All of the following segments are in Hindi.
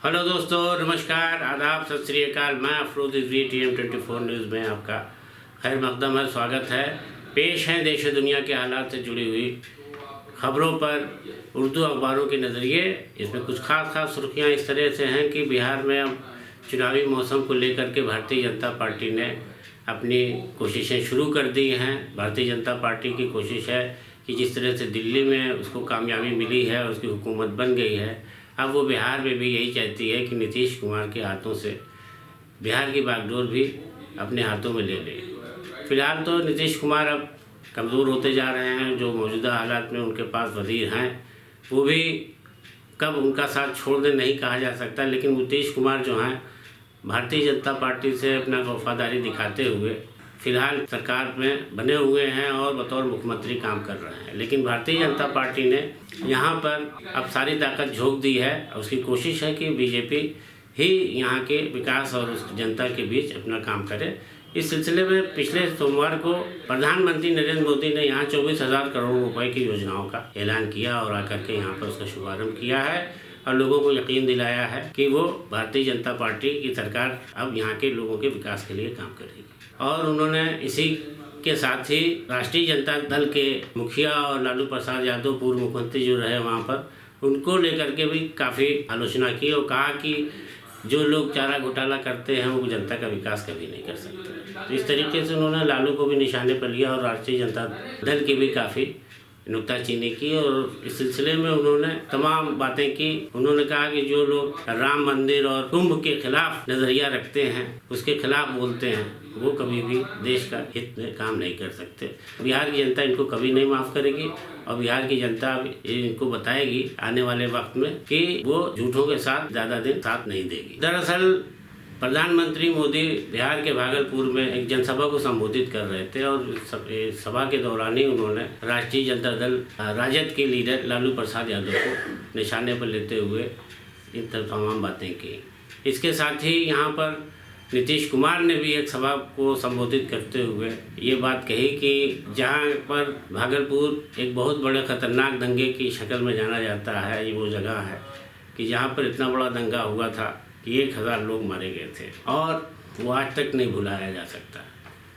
हेलो दोस्तों, नमस्कार, आदाब, सत श्री अकाल। मैं अफरोज रिजवी TM24 न्यूज़ में आपका खैर मकदम है, स्वागत है। पेश हैं देश और दुनिया के हालात से जुड़ी हुई खबरों पर उर्दू अखबारों के नज़रिए। इसमें कुछ खास सुर्खियाँ इस तरह से हैं कि बिहार में अब चुनावी मौसम को लेकर के भारतीय जनता पार्टी ने अपनी कोशिशें शुरू कर दी हैं। भारतीय जनता पार्टी की कोशिश है कि जिस तरह से दिल्ली में उसको कामयाबी मिली है, उसकी हुकूमत बन गई है, अब वो बिहार में भी यही चाहती है कि नीतीश कुमार के हाथों से बिहार की बागडोर भी अपने हाथों में ले ले। फिलहाल तो नीतीश कुमार अब कमज़ोर होते जा रहे हैं। जो मौजूदा हालात में उनके पास वज़ीर हैं, वो भी कब उनका साथ छोड़ दें नहीं कहा जा सकता, लेकिन नीतीश कुमार जो हैं भारतीय जनता पार्टी से अपना वफादारी दिखाते हुए फिलहाल सरकार में बने हुए हैं और बतौर मुख्यमंत्री काम कर रहे हैं। लेकिन भारतीय जनता पार्टी ने यहाँ पर अब सारी ताकत झोंक दी है। उसकी कोशिश है कि बीजेपी ही यहाँ के विकास और उस जनता के बीच अपना काम करे। इस सिलसिले में पिछले सोमवार को प्रधानमंत्री नरेंद्र मोदी ने यहाँ 24,000 करोड़ रुपए की योजनाओं का ऐलान किया और आकर के यहाँ पर उसका शुभारंभ किया है और लोगों को यकीन दिलाया है कि वो भारतीय जनता पार्टी की सरकार अब यहाँ के लोगों के विकास के लिए काम करेगी। और उन्होंने इसी के साथ ही राष्ट्रीय जनता दल के मुखिया और लालू प्रसाद यादव पूर्व मुख्यमंत्री जो रहे वहाँ पर, उनको लेकर के भी काफ़ी आलोचना की और कहा कि जो लोग चारा घोटाला करते हैं वो जनता का विकास कभी नहीं कर सकते। तो इस तरीके से उन्होंने लालू को भी निशाने पर लिया और राष्ट्रीय जनता दल की भी काफ़ी नुक्ताचीनी की और इस सिलसिले में उन्होंने तमाम बातें की। उन्होंने कहा कि जो लोग राम मंदिर और कुंभ के खिलाफ नज़रिया रखते हैं, उसके खिलाफ बोलते हैं, वो कभी भी देश का हित में काम नहीं कर सकते। बिहार की जनता इनको कभी नहीं माफ़ करेगी और बिहार की जनता इनको बताएगी आने वाले वक्त में कि वो झूठों के साथ ज़्यादा दिन साथ नहीं देगी। दरअसल प्रधानमंत्री मोदी बिहार के भागलपुर में एक जनसभा को संबोधित कर रहे थे और सभा के दौरान ही उन्होंने राष्ट्रीय जनता दल राजद के लीडर लालू प्रसाद यादव को निशाने पर लेते हुए इन तमाम बातें की। इसके साथ ही यहाँ पर नीतीश कुमार ने भी एक सभा को संबोधित करते हुए ये बात कही कि जहाँ पर भागलपुर एक बहुत बड़े ख़तरनाक दंगे की शक्ल में जाना जाता है, ये वो जगह है कि जहाँ पर इतना बड़ा दंगा हुआ था कि 1,000 लोग मारे गए थे और वो आज तक नहीं भुलाया जा सकता।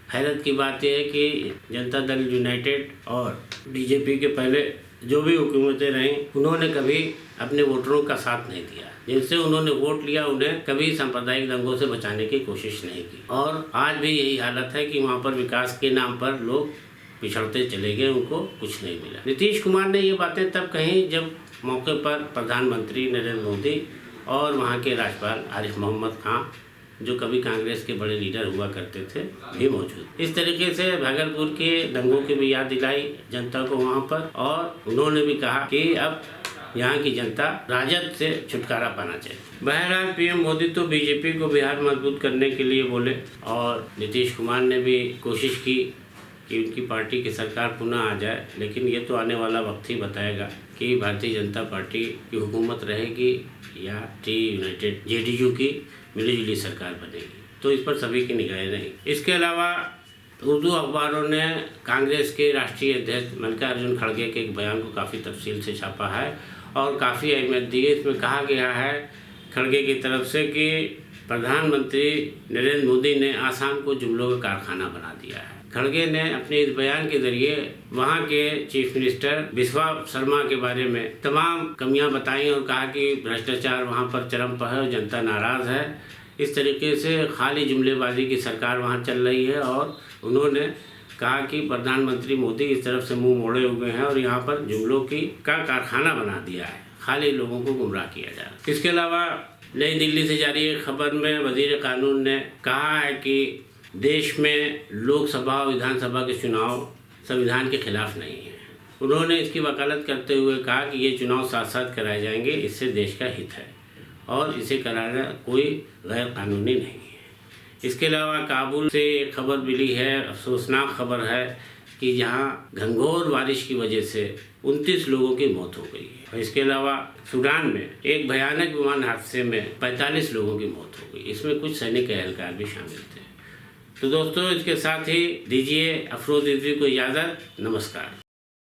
हैरत की बात यह है कि जनता दल यूनाइटेड और बीजेपी के पहले जो भी हुकूमतें रहीं, उन्होंने कभी अपने वोटरों का साथ नहीं दिया। जिनसे उन्होंने वोट लिया उन्हें कभी सांप्रदायिक दंगों से बचाने की कोशिश नहीं की और आज भी यही हालत है कि वहाँ पर विकास के नाम पर लोग पिछड़ते चले गए, उनको कुछ नहीं मिला। नीतीश कुमार ने ये बातें तब कहीं जब मौके पर प्रधानमंत्री नरेंद्र मोदी और वहाँ के राज्यपाल आरिफ मोहम्मद खान, जो कभी कांग्रेस के बड़े लीडर हुआ करते थे, भी मौजूद। इस तरीके से भागलपुर के दंगों की भी याद दिलाई जनता को वहाँ पर और उन्होंने भी कहा कि अब यहाँ की जनता राजद से छुटकारा पाना चाहिए। बहरहाल पीएम मोदी तो बीजेपी को बिहार मजबूत करने के लिए बोले और नीतीश कुमार ने भी कोशिश की कि उनकी पार्टी की सरकार पुनः आ जाए, लेकिन ये तो आने वाला वक्त ही बताएगा कि भारतीय जनता पार्टी की हुकूमत रहेगी या यूनाइटेड JDU की मिलीजुली सरकार बनेगी। तो इस पर सभी की निगाहें रहीं। इसके अलावा उर्दू अखबारों ने कांग्रेस के राष्ट्रीय अध्यक्ष मल्लिकार्जुन खड़गे के एक बयान को काफ़ी तफसील से छापा है और काफ़ी अहमियत दी है। इसमें कहा गया है खड़गे की तरफ से कि प्रधानमंत्री नरेंद्र मोदी ने आसाम को जुमलों का कारखाना बना दिया है। खड़गे ने अपने इस बयान के जरिए वहाँ के चीफ मिनिस्टर बिस्वा शर्मा के बारे में तमाम कमियां बताई और कहा कि भ्रष्टाचार वहाँ पर चरम पर है और जनता नाराज़ है। इस तरीके से खाली जुमलेबाजी की सरकार वहाँ चल रही है और उन्होंने कहा कि प्रधानमंत्री मोदी इस तरफ से मुंह मोड़े हुए हैं और यहाँ पर जुमलों का कारखाना बना दिया है, खाली लोगों को गुमराह किया जा रहा है। इसके अलावा नई दिल्ली से जारी एक खबर में वजीर कानून ने कहा है कि देश में लोकसभा और विधानसभा के चुनाव संविधान के खिलाफ नहीं है। उन्होंने इसकी वकालत करते हुए कहा कि ये चुनाव साथ साथ कराए जाएंगे, इससे देश का हित है और इसे कराना कोई गैर कानूनी नहीं है। इसके अलावा काबुल से एक खबर मिली है, अफसोसनाक खबर है कि जहाँ घंघोर बारिश की वजह से 29 लोगों की मौत हो गई है। और इसके अलावा सूडान में एक भयानक विमान हादसे में 45 लोगों की मौत हो गई। इसमें कुछ सैनिक एहलकार भी शामिल थे। तो दोस्तों, इसके साथ ही दीजिए अफरोज रिजवी को इजाज़त। नमस्कार।